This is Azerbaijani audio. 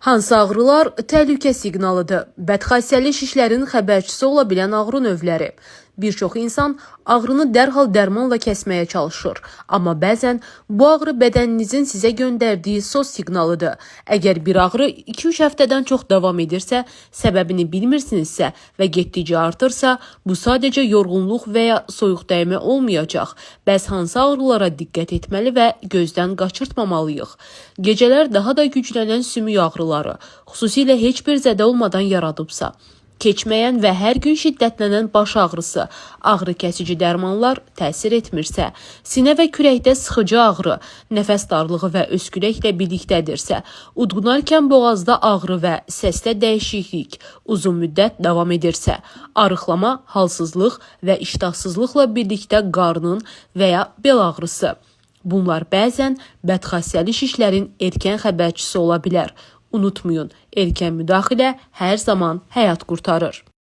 Hansı ağrılar təhlükə siqnalıdır? Bədxassəli şişlərin xəbərçisi ola bilən ağrı növləri. Bir çox insan ağrını dərhal dərmanla kəsməyə çalışır. Amma bəzən bu ağrı bədəninizin sizə göndərdiyi SOS siqnalıdır. Əgər bir ağrı 2-3 həftədən çox davam edirsə, səbəbini bilmirsinizsə və getdikcə artırsa, bu sadəcə yorğunluq və ya soyuq dəymə olmayacaq. Bəs hansı ağrılara diqqət etməli və gözdən qaçırtmamalıyıq? Gecələr daha da güclənən sümük ağrıları, xüsusilə heç bir zədə olmadan yaradıbsa, keçməyən və hər gün şiddətlənən baş ağrısı, ağrı kəsici dərmanlar təsir etmirsə, sinə və kürəkdə sıxıcı ağrı, nəfəs darlığı və öskürəklə birlikdədirsə, udğunarkən boğazda ağrı və səsdə dəyişiklik uzun müddət davam edirsə, arıqlama, halsızlıq və iştahsızlıqla birlikdə qarnın və ya bel ağrısı. Bunlar bəzən bədxassəli şişlərin erkən xəbərçisi ola bilər. Unutmayın, erkən müdaxilə hər zaman həyat qurtarır.